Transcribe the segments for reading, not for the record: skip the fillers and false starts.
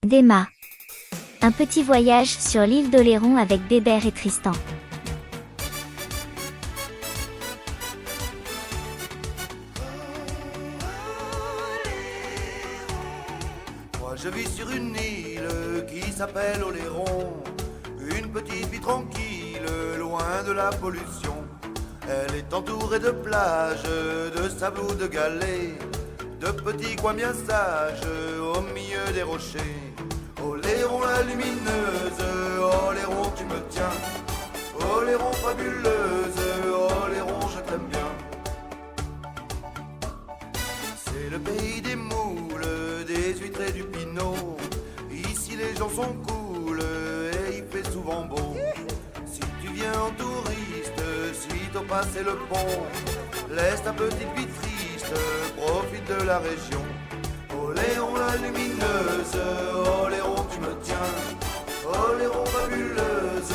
D'Emma. Un petit voyage sur l'île d'Oléron avec Bébert et Tristan. Moi je vis sur une île qui s'appelle Oléron, une petite vie tranquille, loin de la pollution. Elle est entourée de plages, de sable ou de galets, de petits coins bien sages au milieu des rochers. Oléron la lumineuse, Oléron tu me tiens, Oléron fabuleuse, Oléron je t'aime bien. C'est le pays des moules, des huîtres et du pinot. Ici les gens sont cool et il fait souvent beau. Si tu viens en touriste, sitôt passer le pont, laisse ta petite vie triste, profite de la région. Oléron la lumineuse, Oléron tu me tiens, Oléron fabuleuse,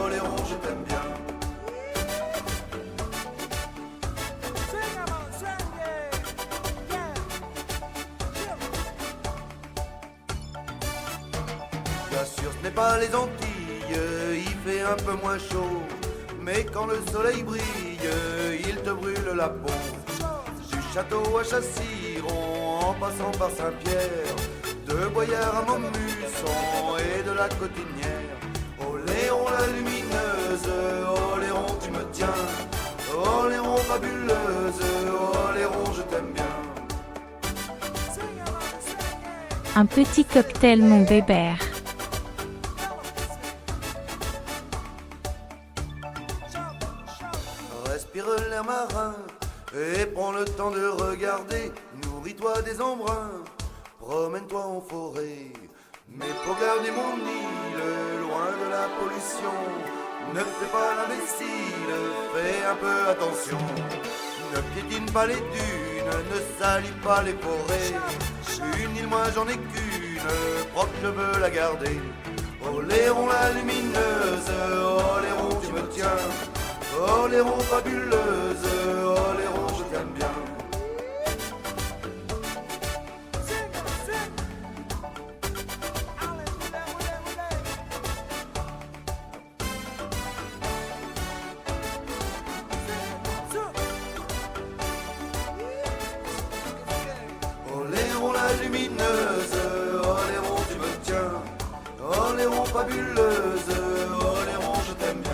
Oléron je t'aime bien. Bien sûr ce n'est pas les Antilles, il fait un peu moins chaud, mais quand le soleil brille, il te brûle la peau. Du château à Chassiron, en passant par Saint-Pierre, de Boyard à Montmusson et de la Cotinière. Oléron la lumineuse, Oléron tu me tiens, Oléron fabuleuse, Oléron je t'aime bien. Un petit cocktail mon Bébert. Respire l'air marin et prends le temps de regarder. Nourris-toi des embruns, promène-toi en forêt. Mais pour garder mon île, loin de la pollution, ne fais pas l'imbécile, fais un peu attention. Ne piétine pas les dunes, ne salis pas les forêts. Une île, moi j'en ai qu'une, propre je veux la garder. Oléron la lumineuse, Oléron tu me tiens, Oléron fabuleuse, Oléron je t'aime bien. Oléron la lumineuse, Oléron tu me tiens, Oléron fabuleuse, Oléron je t'aime bien.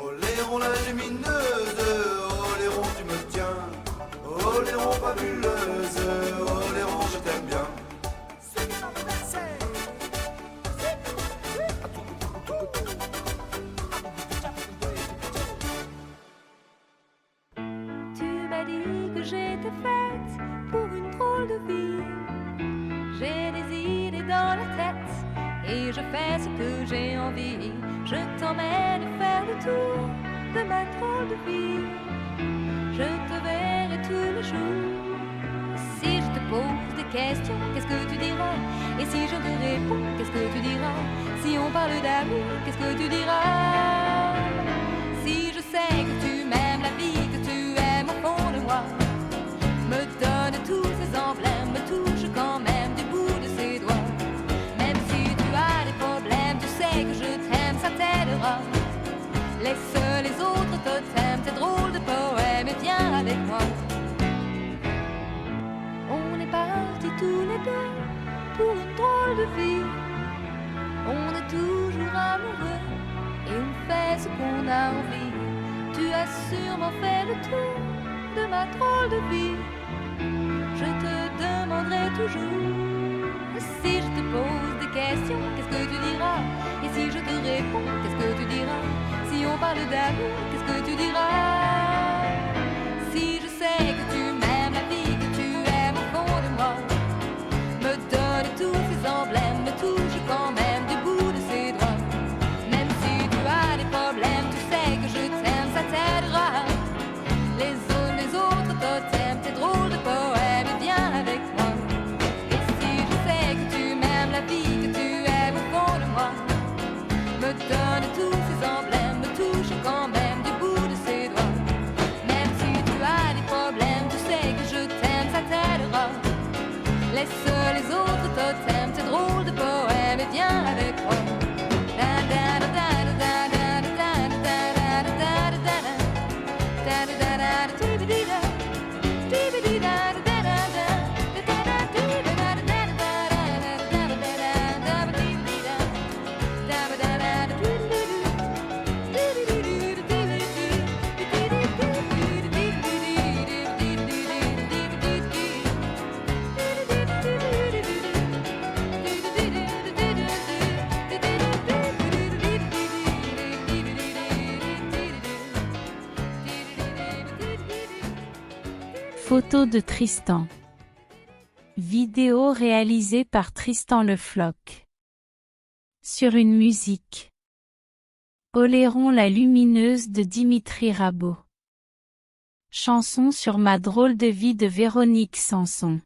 Oléron la lumineuse, Oléron tu me tiens, Oléron fabuleuse, Oléron je t'aime bien. Tu m'as dit que j'étais faite pour une drôle de vie. J'ai des idées dans la tête et je fais ce que j'ai envie. Je t'emmène faire le tour de ma drôle de vie. Je te verrai tous les jours. Si je te pose des questions, qu'est-ce que tu diras? Et si je te réponds, qu'est-ce que tu diras? Si on parle d'amour, qu'est-ce que tu diras? Si je sais que tu m'aimes la vie, que tu aimes au fond de moi, me donne tous ces emblèmes, me touche quand même du bout de ses doigts. Même si tu as des problèmes, tu sais que je t'aime, ça t'aidera. Laisse les autres totems, tes drôles de poèmes et viens avec moi. On est partis tous les deux pour une drôle de vie. On est toujours amoureux et on fait ce qu'on a envie. Tu as sûrement fait le tour de ma drôle de vie. Je te demanderai toujours. Si je te pose des questions, qu'est-ce que tu diras? Et si je te réponds, qu'est-ce que tu diras? Si on parle d'amour, qu'est-ce que tu diras? Si je sais que tu m'aimes la vie, que tu aimes au fond de moi, me donne tous ces emblèmes, me touche quand même du bout de ses doigts. Même si tu as des problèmes, tu sais que je t'aime, ça t'aidera. Les autres totems, tes drôles de poèmes, et viens avec moi. Et si je sais que tu m'aimes la vie, que tu aimes au fond de moi, me donne tous ces emblèmes, me touche quand même du bout Photo de Tristan. Vidéo réalisée par Tristan Le Floch. Sur une musique. Oléron la lumineuse de Dimitri Rabault. Chanson sur ma drôle de vie de Véronique Sanson.